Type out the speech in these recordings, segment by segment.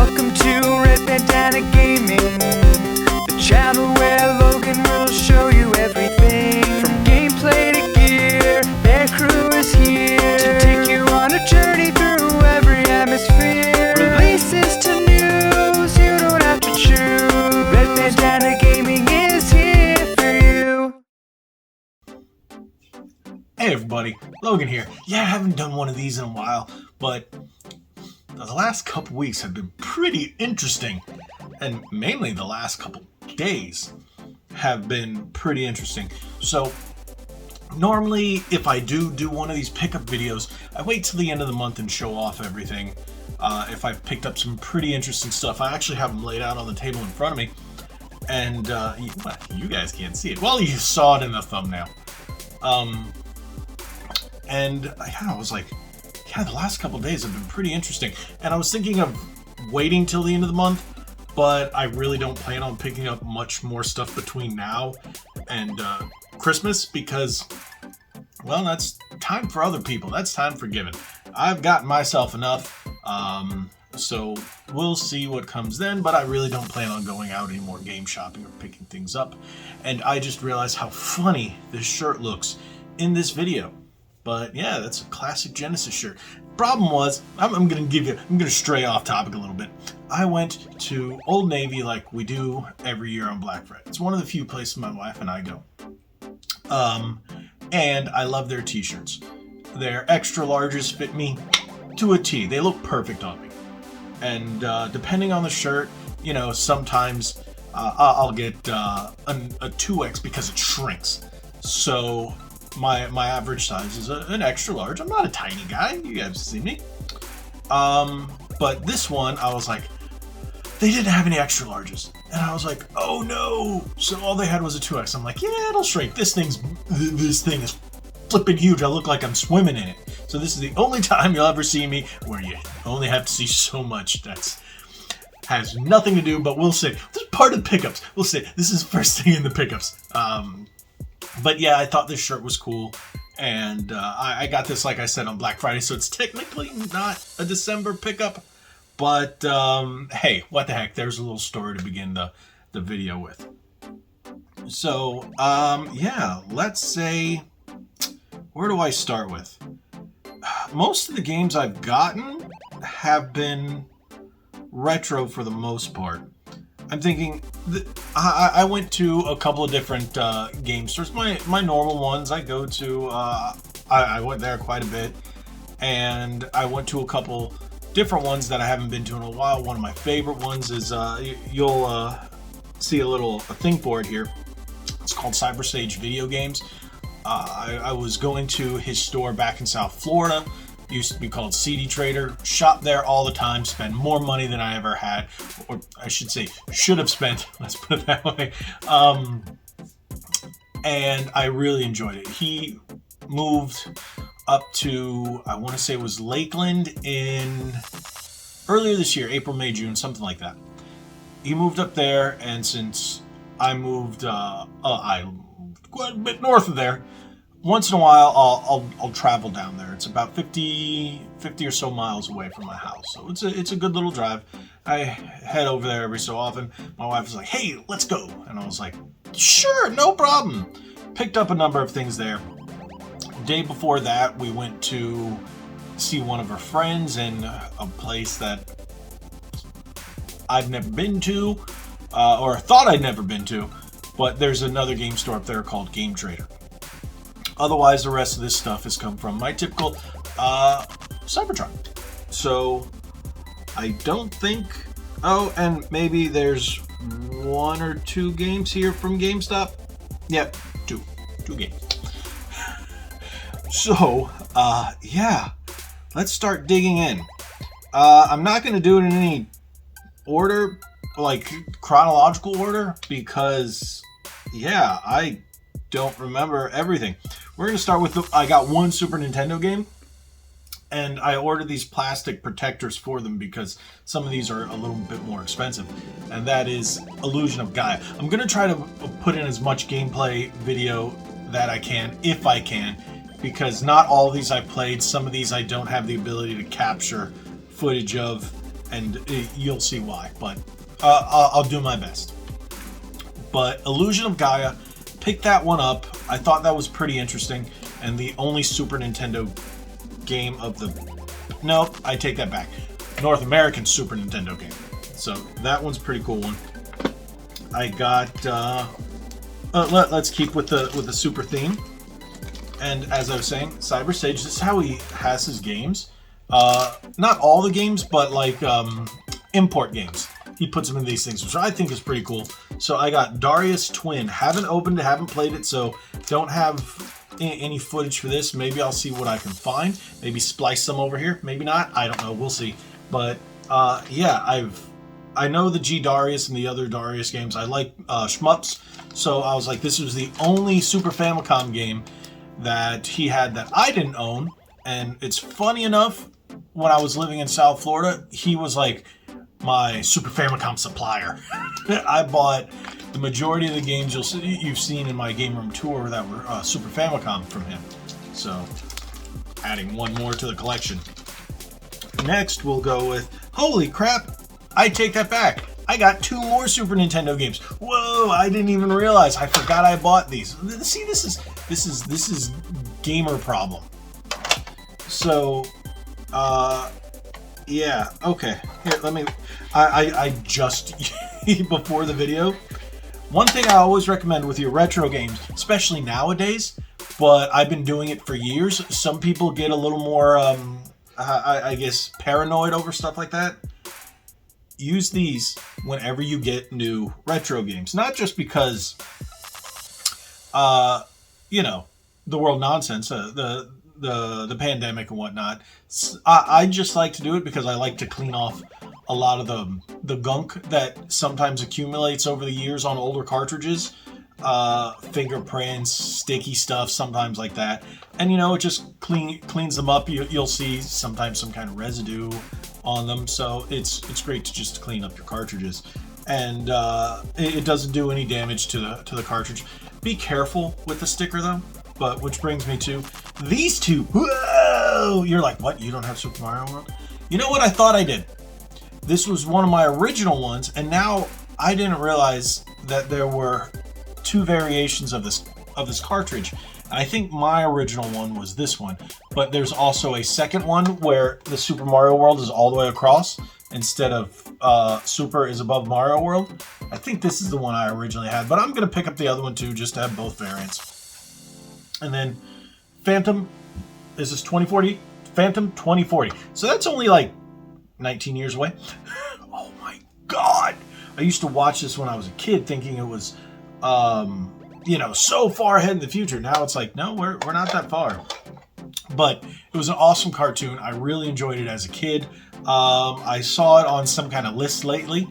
Welcome to Red Bandana Gaming, the channel where Logan will show you everything. From gameplay to gear, their crew is here to take you on a journey through every atmosphere. Releases to news, you don't have to choose. Red Bandana Gaming is here for you. Hey everybody, Logan here. Yeah, I haven't done one of these in a while, but the last couple weeks have been pretty interesting, and mainly the last couple days have been pretty interesting. So normally if I do one of these pickup videos, I wait till the end of the month and show off everything. If I've picked up some pretty interesting stuff, I actually have them laid out on the table in front of me, and you guys can't see it. Well, you saw it in the thumbnail. And yeah, I was like, yeah, the last couple days have been pretty interesting. And I was thinking of waiting till the end of the month, but I really don't plan on picking up much more stuff between now and Christmas because, well, that's time for other people. That's time for giving. I've gotten myself enough, so we'll see what comes then, but I really don't plan on going out anymore game shopping or picking things up. And I just realized how funny this shirt looks in this video. But yeah, that's a classic Genesis shirt. Problem was, I'm gonna stray off topic a little bit. I went to Old Navy like we do every year on Black Friday. It's one of the few places my wife and I go. And I love their t-shirts. Their extra larges fit me to a T. They look perfect on me. And depending on the shirt, you know, sometimes I'll get a 2X because it shrinks. So my average size is an extra large. I'm not a tiny guy. You guys have seen me. But this one, I was like, they didn't have any extra larges. And I was like, oh no. So all they had was a 2X. I'm like, yeah, it'll shrink. This thing is flipping huge. I look like I'm swimming in it. So this is the only time you'll ever see me where you only have to see so much. That's has nothing to do, but we'll see. This is part of the pickups. We'll see. This is first thing in the pickups. But yeah, I thought this shirt was cool, and I got this, like I said, on Black Friday, so it's technically not a December pickup, but hey, what the heck, there's a little story to begin the video with. So, yeah, let's say, where do I start with? Most of the games I've gotten have been retro for the most part. I'm thinking, I went to a couple of different game stores. My normal ones I go to, I went there quite a bit. And I went to a couple different ones that I haven't been to in a while. One of my favorite ones is, you'll see a think board here. It's called Cyber Sage Video Games. I was going to his store back in South Florida. Used to be called CD Trader. Shop there all the time. Spend more money than I ever had, or I should say, should have spent. Let's put it that way. And I really enjoyed it. He moved up to, I want to say it was Lakeland in earlier this year, April, May, June, something like that. He moved up there, and since I moved, I quite a bit north of there. Once in a while, I'll travel down there. It's about 50 or so miles away from my house, so it's a good little drive. I head over there every so often. My wife was like, "Hey, let's go," and I was like, "Sure, no problem." Picked up a number of things there. Day before that, we went to see one of her friends in a place that I've never been to, or thought I'd never been to, but there's another game store up there called Game Trader. Otherwise, the rest of this stuff has come from my typical Cybertruck. So, I don't think... Oh, and maybe there's one or two games here from GameStop. Yep, two games. So, yeah, let's start digging in. I'm not going to do it in any order, like chronological order, because, yeah, I don't remember everything. We're going to start with I got one Super Nintendo game, and I ordered these plastic protectors for them because some of these are a little bit more expensive, and that is Illusion of Gaia. I'm going to try to put in as much gameplay video that I can, if I can, because not all of these I played. Some of these I don't have the ability to capture footage of and you'll see why. But I'll do my best. But Illusion of Gaia, picked that one up. I thought that was pretty interesting, and the only Super Nintendo game of the... Nope, I take that back. North American Super Nintendo game. So that one's a pretty cool one. I got... let's keep with the Super theme. And as I was saying, Cyber Sage, this is how he has his games. Not all the games, but like import games. He puts them in these things, which I think is pretty cool. So I got Darius Twin. Haven't opened it, haven't played it, so don't have any footage for this. Maybe I'll see what I can find. Maybe splice some over here. Maybe not. I don't know. We'll see. But yeah, I know the G Darius and the other Darius games. I like shmups, so I was like, this was the only Super Famicom game that he had that I didn't own. And it's funny enough, when I was living in South Florida, he was like my Super Famicom supplier. I bought the majority of the games you've seen in my game room tour that were Super Famicom from him. So, adding one more to the collection. Next, we'll go with, holy crap, I take that back. I got 2 more Super Nintendo games. Whoa, I didn't even realize. I forgot I bought these. See, this is gamer problem. So, yeah, okay. Here, let me, I just, before the video, one thing I always recommend with your retro games, especially nowadays, but I've been doing it for years, some people get a little more, I guess, paranoid over stuff like that. Use these whenever you get new retro games. Not just because, you know, the world nonsense, the pandemic and whatnot. I just like to do it because I like to clean off a lot of the gunk that sometimes accumulates over the years on older cartridges. Fingerprints, sticky stuff, sometimes like that. And, you know, it just cleans them up. You'll see sometimes some kind of residue on them. So it's great to just clean up your cartridges. And it doesn't do any damage to the cartridge. Be careful with the sticker, though. But which brings me to these two. Whoa! You're like, what? You don't have Super Mario World? You know what? I thought I did. This was one of my original ones, and now I didn't realize that there were 2 variations of this cartridge. I think my original one was this one, but there's also a second one where the Super Mario World is all the way across instead of Super is above Mario World. I think this is the one I originally had, but I'm going to pick up the other one too just to have both variants. And then Phantom, is this 2040? Phantom 2040. So that's only like 19 years away. Oh my God. I used to watch this when I was a kid thinking it was, you know, so far ahead in the future. Now it's like, no, we're not that far. But it was an awesome cartoon. I really enjoyed it as a kid. I saw it on some kind of list lately,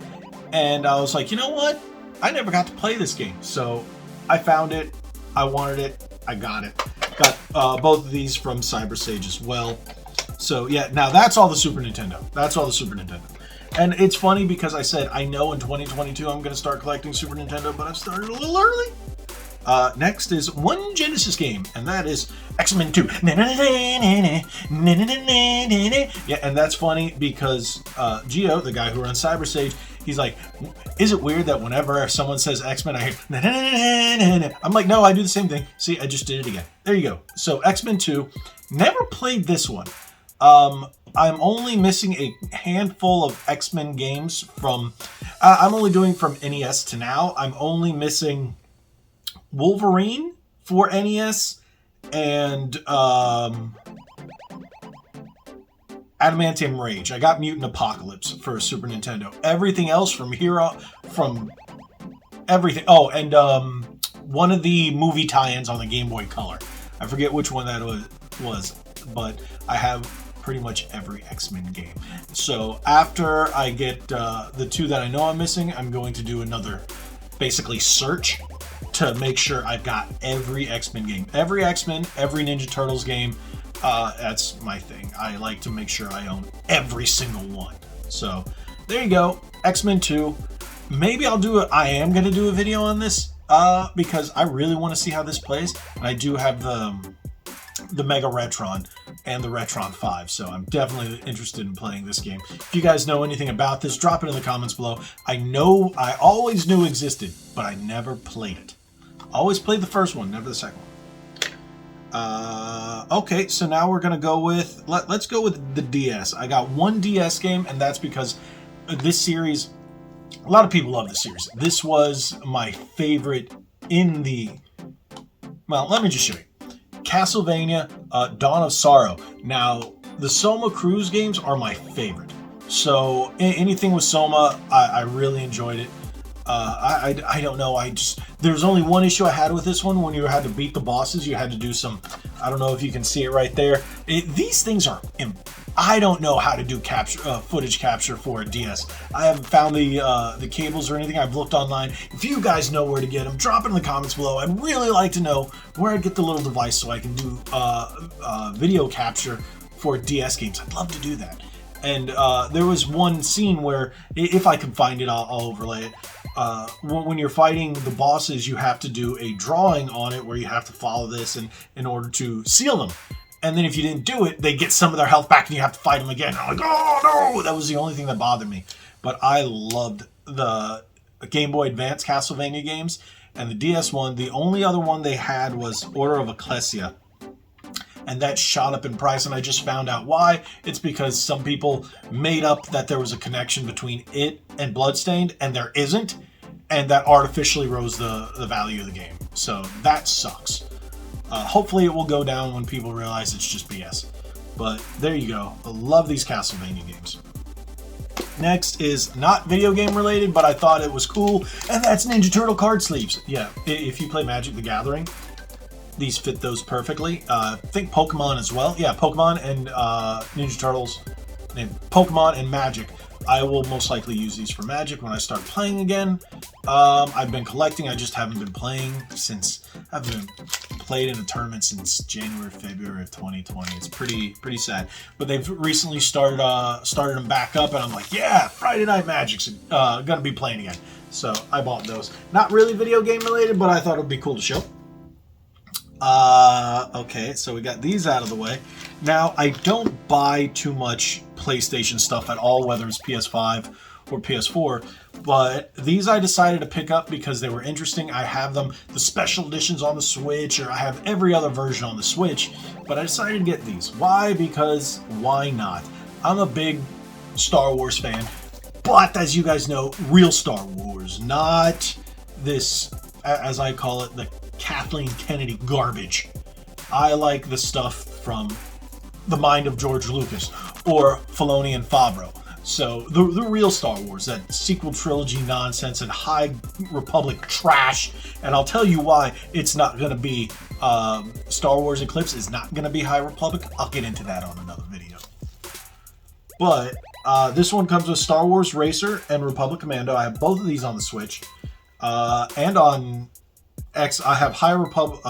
and I was like, you know what? I never got to play this game. So I found it. I wanted it. I got it. Got both of these from Cyber Sage as well. So yeah, now that's all the Super Nintendo. That's all the Super Nintendo. And it's funny because I said I know in 2022 I'm going to start collecting Super Nintendo, but I've started a little early. Next is one Genesis game, and that is XMen II. Yeah, and that's funny because Gio, the guy who runs Cyber Sage, he's like, is it weird that whenever someone says X-Men, I hear I'm like, no, I do the same thing. See, I just did it again. There you go. So XMen II, never played this one. I'm only missing a handful of X-Men games from, I'm only doing from NES to now. I'm only missing Wolverine for NES and Adamantium Rage. I got Mutant Apocalypse for Super Nintendo. Everything else from here on, from everything. Oh, and one of the movie tie-ins on the Game Boy Color. I forget which one that was, but I have pretty much every X-Men game. So after I get the 2 that I know I'm missing, I'm going to do another basically search to make sure I've got every X-Men game. Every X-Men, every Ninja Turtles game. That's my thing. I like to make sure I own every single one. So there you go. X-Men 2. Maybe I am going to do a video on this because I really want to see how this plays. And I do have the Mega Retron and the Retron 5, so I'm definitely interested in playing this game. If you guys know anything about this, drop it in the comments below. I always knew it existed, but I never played it. Always played the first one, never the second one. Okay, so now we're gonna go with, let's go with the DS. I got one DS game, and that's because this series, a lot of people love this series. This was my favorite in the, well, let me just show you. Castlevania, Dawn of Sorrow. Now, the Soma Cruise games are my favorite. So anything with Soma, I really enjoyed it. I don't know, there's only one issue I had with this one. When you had to beat the bosses, you had to do some, I don't know if you can see it right there. These things are, I don't know how to do footage capture for a DS. I haven't found the cables or anything. I've looked online. If you guys know where to get them, drop it in the comments below. I'd really like to know where I'd get the little device so I can do video capture for DS games. I'd love to do that. And there was one scene where, if I can find it, I'll overlay it. When you're fighting the bosses, you have to do a drawing on it where you have to follow this in order to seal them. And then if you didn't do it, they get some of their health back and you have to fight them again. I'm like, oh no! That was the only thing that bothered me. But I loved the Game Boy Advance Castlevania games. And the DS one, the only other one they had was Order of Ecclesia. And that shot up in price, and I just found out why. It's because some people made up that there was a connection between it and Bloodstained, and there isn't. And that artificially rose the value of the game. So that sucks. Hopefully it will go down when people realize it's just BS. But there you go. I love these Castlevania games. Next is not video game related, but I thought it was cool, and that's Ninja Turtle card sleeves. Yeah, if you play Magic the Gathering, these fit those perfectly. I think Pokemon as well. Yeah, Pokemon and Ninja Turtles, and Pokemon and Magic. I will most likely use these for Magic when I start playing again. I've been collecting, I just haven't been playing since, I haven't been played in a tournament since January, February of 2020. It's pretty sad. But they've recently started them back up, and I'm like, yeah, Friday Night Magic's gonna be playing again. So I bought those. Not really video game related, but I thought it would be cool to show. Okay, so we got these out of the way. Now, I don't buy too much PlayStation stuff at all, whether it's PS5 or PS4, but these I decided to pick up because they were interesting. I have them, the special editions on the Switch, or I have every other version on the Switch, but I decided to get these. Why? Because why not? I'm a big Star Wars fan, but as you guys know, real Star Wars, not this, as I call it, the Kathleen Kennedy garbage. I like the stuff from the mind of George Lucas or Filoni and Favreau. So the real Star Wars, that sequel trilogy nonsense and High Republic trash. And I'll tell you why it's not going to be Star Wars Eclipse is not going to be High Republic. I'll get into that on another video. But this one comes with Star Wars Racer and Republic Commando. I have both of these on the Switch and on X. I have High Republic.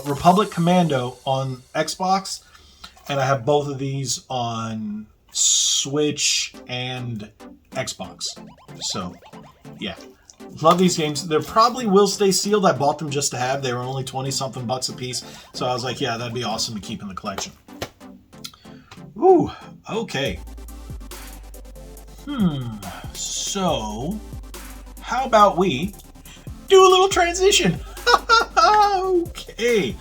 Republic Commando on Xbox, and I have both of these on Switch and Xbox. So, yeah. Love these games. They probably will stay sealed. I bought them just to have. They were only 20-something bucks a piece. So I was like, yeah, that'd be awesome to keep in the collection. Ooh, okay. So, how about we do a little transition? Okay.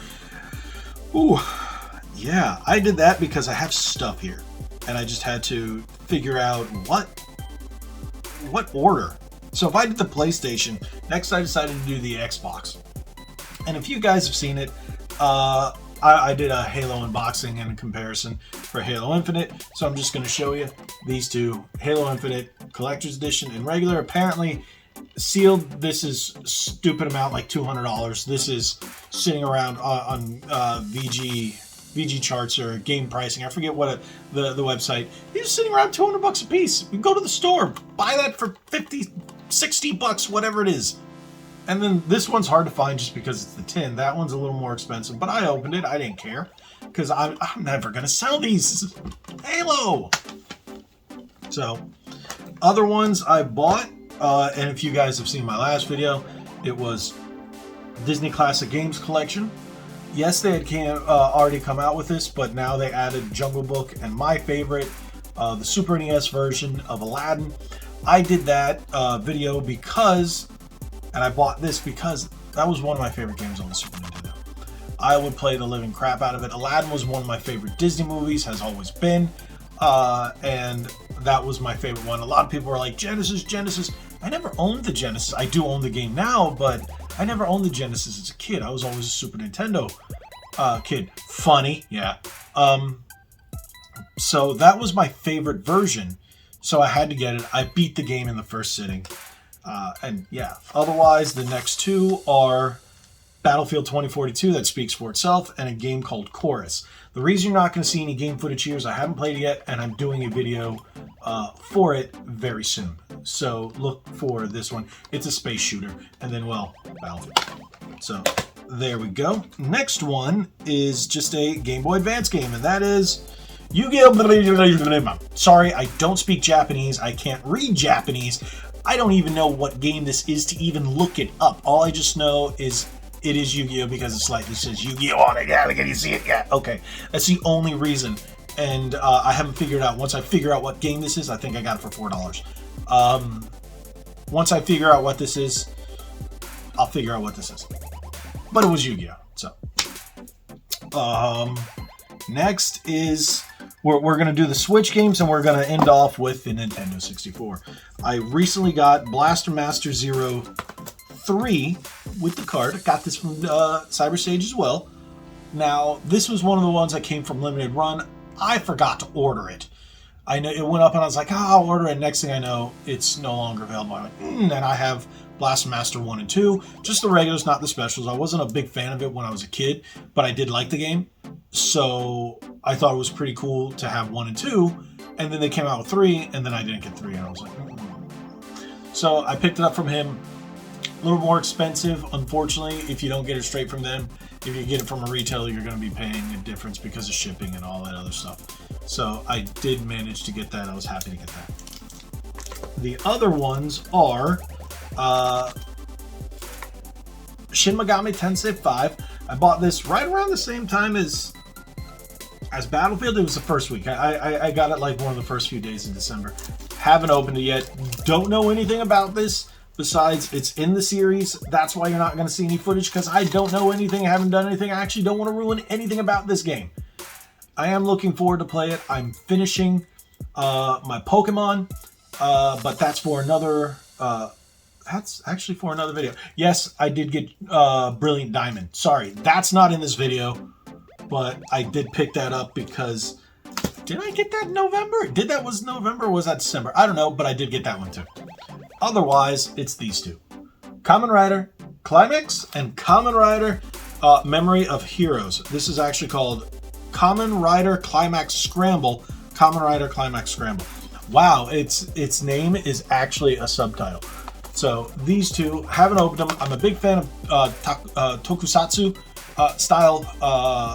Ooh, yeah, I did that because I have stuff here, and I just had to figure out what order. So if I did the PlayStation, next I decided to do the Xbox. And if you guys have seen it, I did a Halo unboxing and a comparison for Halo Infinite, so I'm just going to show you these two. Halo Infinite Collector's Edition and regular. Apparently, sealed, this is stupid amount, like $200. This is sitting around on VG charts or game pricing. I forget what the website. It's sitting around 200 bucks a piece. You go to the store, buy that for 50, 60 bucks, whatever it is. And then this one's hard to find just because it's the tin. That one's a little more expensive, but I opened it. I didn't care because I'm never going to sell these. Halo! So, other ones I bought, and if you guys have seen my last video, it was Disney Classic Games Collection. Yes, they had already come out with this, but now they added Jungle Book and my favorite, the Super NES version of Aladdin. I did that video because, and I bought this because that was one of my favorite games on the Super Nintendo. I would play the living crap out of it. Aladdin was one of my favorite Disney movies, has always been, and that was my favorite one. A lot of people were like, Genesis. I never owned the Genesis. I do own the game now, but I never owned the Genesis as a kid. I was always a Super Nintendo kid. Funny, yeah. So that was my favorite version, so I had to get it. I beat the game in the first sitting. And yeah, otherwise the next two are Battlefield 2042, that speaks for itself, and a game called Chorus. The reason you're not going to see any game footage here is I haven't played it yet, and I'm doing a video for it very soon. So look for this one. It's a space shooter, and then, well, Battlefield. So there we go. Next one is just a Game Boy Advance game, and that is Yu-Gi-Oh! Sorry, I don't speak Japanese. I can't read Japanese. I don't even know what game this is to even look it up. All I just know is it is Yu-Gi-Oh! Because it slightly says Yu-Gi-Oh! on it. Yeah, can you see it? Yeah, okay. That's the only reason. And I haven't figured out. Once I figure out what game this is, I think I got it for $4. Once I figure out what this is, I'll figure out what this is. But it was Yu-Gi-Oh! So, next is we're going to do the Switch games, and we're going to end off with the Nintendo 64. I recently got Blaster Master Zero 3 with the card. I got this from Cyberstage as well. Now, this was one of the ones that came from Limited Run. I forgot to order it. I know it went up, and I was like, I'll order it. Next thing I know, it's no longer available. I went, and I have Blaster Master 1 and 2. Just the regulars, not the specials. I wasn't a big fan of it when I was a kid, but I did like the game. So I thought it was pretty cool to have 1 and 2. And then they came out with 3, and then I didn't get 3, and I was like, So I picked it up from him. A little more expensive, unfortunately, if you don't get it straight from them. If you get it from a retailer, you're going to be paying a difference because of shipping and all that other stuff. So I did manage to get that. I was happy to get that. The other ones are Shin Megami Tensou 5. I bought this right around the same time as Battlefield. It was the first week. I got it like one of the first few days in December. Haven't opened it yet. Don't know anything about this. Besides, it's in the series. That's why you're not going to see any footage, because I don't know anything. I haven't done anything. I actually don't want to ruin anything about this game. I am looking forward to play it. I'm finishing my Pokemon, but that's for another... that's actually for another video. Yes, I did get Brilliant Diamond. Sorry, that's not in this video, but I did pick that up because... Did I get that in November? Was November or was that December? I don't know, but I did get that one too. Otherwise, it's these two. Kamen Rider Climax and Kamen Rider Memory of Heroes. This is actually called Kamen Rider Climax Scramble. Kamen Rider Climax Scramble. Wow, its name is actually a subtitle. So these two, haven't opened them. I'm a big fan of tokusatsu style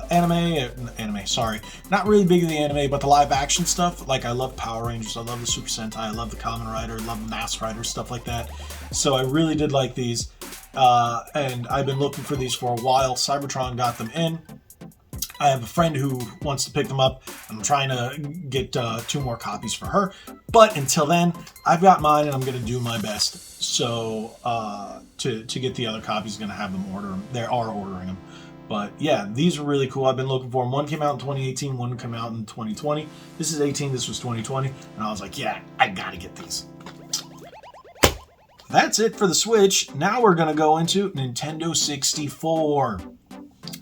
anime, sorry. Not really big of the anime, but the live action stuff. Like, I love Power Rangers, I love the Super Sentai, I love the Kamen Rider, I love Mask Rider, stuff like that. So I really did like these, and I've been looking for these for a while. Cybertron got them in. I have a friend who wants to pick them up. I'm trying to get 2 more copies for her. But until then, I've got mine, and I'm going to do my best. So to get the other copies, going to have them order them. They are ordering them. But yeah, these are really cool. I've been looking for them. One came out in 2018, one came out in 2020. This is 18, this was 2020. And I was like, yeah, I got to get these. That's it for the Switch. Now we're going to go into Nintendo 64.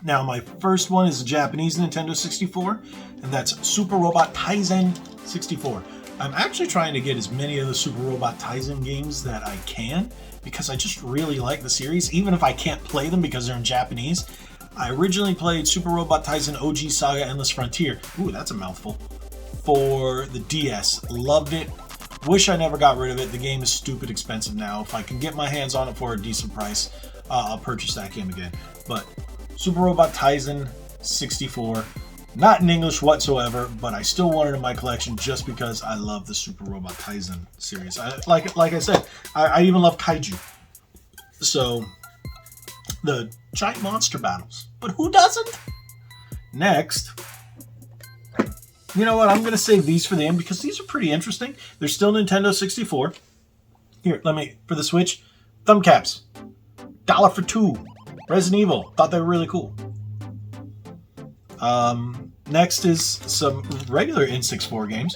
Now, my first one is the Japanese Nintendo 64, and that's Super Robot Taizen 64. I'm actually trying to get as many of the Super Robot Taizen games that I can, because I just really like the series, even if I can't play them because they're in Japanese. I originally played Super Robot Taizen OG Saga Endless Frontier. Ooh, that's a mouthful. For the DS. Loved it. Wish I never got rid of it. The game is stupid expensive now. If I can get my hands on it for a decent price, I'll purchase that game again. But Super Robot Taizen 64. Not in English whatsoever, but I still want it in my collection just because I love the Super Robot Taizen series. Like I said, I even love Kaiju. So the giant monster battles. But who doesn't? Next, you know what? I'm going to save these for the end because these are pretty interesting. They're still Nintendo 64. Here, for the Switch, thumb caps. $1 for 2. Resident Evil. Thought they were really cool. Next is some regular N64 games.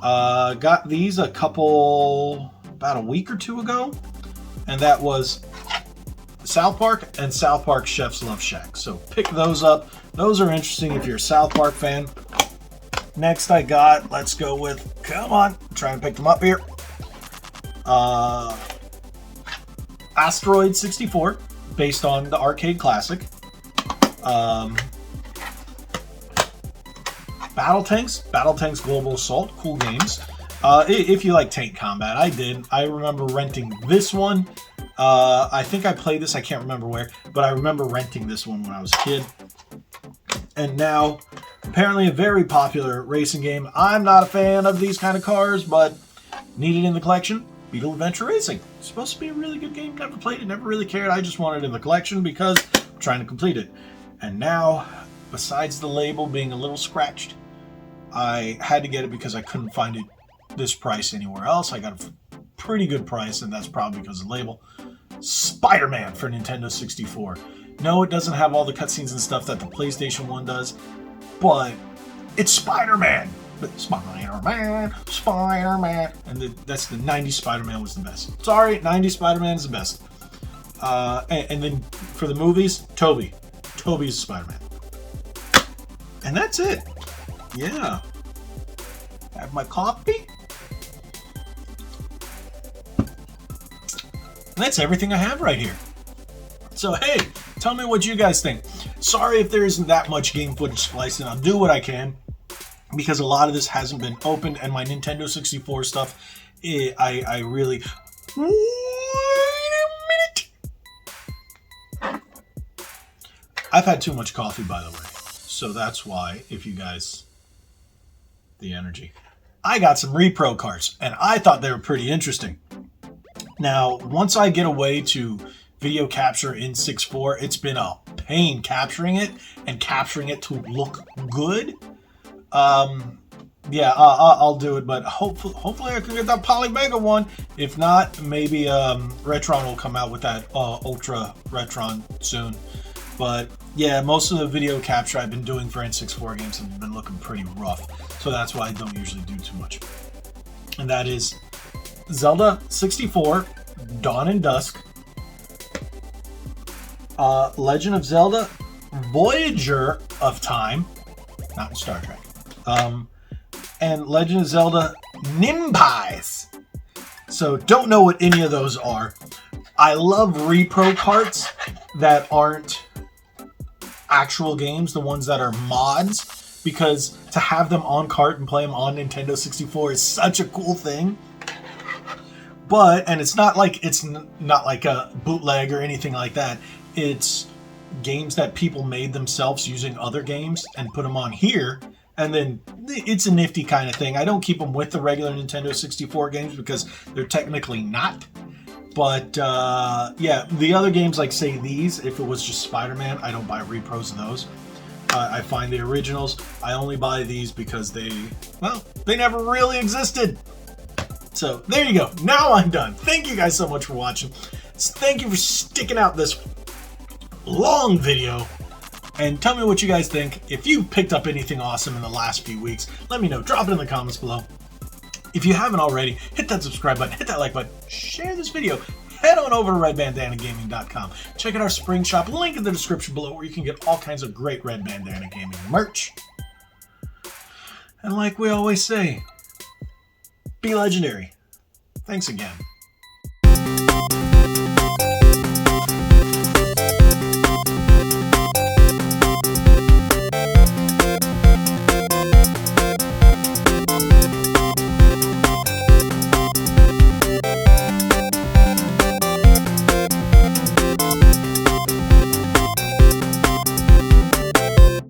Got these about a week or two ago. And that was South Park and South Park Chef's Love Shack. So pick those up. Those are interesting if you're a South Park fan. Next I got, let's go with, come on, I'm trying to pick them up here. Asteroid 64, based on the arcade classic. Battle Tanks Global Assault, cool games. If you like tank combat, I did. I remember renting this one. I think I played this, I can't remember where, but I remember renting this one when I was a kid. And now, apparently a very popular racing game. I'm not a fan of these kind of cars, but needed in the collection. Beetle Adventure Racing. It's supposed to be a really good game. Never played it, never really cared. I just wanted it in the collection because I'm trying to complete it. And now, besides the label being a little scratched, I had to get it because I couldn't find it this price anywhere else. I got a pretty good price, and that's probably because of the label. Spider-Man for Nintendo 64. No, it doesn't have all the cutscenes and stuff that the PlayStation 1 does, but it's Spider-Man. But Spider-Man. And that's the 90s Spider-Man was the best. Sorry, 90s Spider-Man is the best. And then for the movies, Toby. Toby's Spider-Man. And that's it. Yeah. Have my coffee. And that's everything I have right here. So, hey, tell me what you guys think. Sorry if there isn't that much game footage spliced in. I'll do what I can because a lot of this hasn't been opened, and my Nintendo 64 stuff, I really... Wait a minute! I've had too much coffee, by the way. So that's why, if you guys... The energy. I got some repro carts, and I thought they were pretty interesting. Now, once I get away to video capture in 6.4, it's been a pain capturing it and capturing it to look good. Yeah, I'll do it, but hopefully I can get that Poly Mega one. If not, maybe Retron will come out with that Ultra Retron soon. But yeah, most of the video capture I've been doing for N64 games have been looking pretty rough, so that's why I don't usually do too much. And that is Zelda 64, Dawn and Dusk, Legend of Zelda, Voyager of Time, not in Star Trek, and Legend of Zelda Nimbys. So don't know what any of those are. I love repro carts that aren't actual games, the ones that are mods, because to have them on cart and play them on Nintendo 64 is such a cool thing. But, and it's not like a bootleg or anything like that. It's games that people made themselves using other games and put them on here. And then it's a nifty kind of thing. I don't keep them with the regular Nintendo 64 games because they're technically not. But, yeah, the other games, like, say, these, if it was just Spider-Man, I don't buy repros of those. I find the originals. I only buy these because they never really existed. So, there you go. Now I'm done. Thank you guys so much for watching. Thank you for sticking out this long video. And tell me what you guys think. If you picked up anything awesome in the last few weeks, let me know. Drop it in the comments below. If you haven't already, hit that subscribe button, hit that like button, share this video, head on over to redbandanagaming.com. Check out our spring shop, link in the description below, where you can get all kinds of great Red Bandana Gaming merch. And like we always say, be legendary. Thanks again.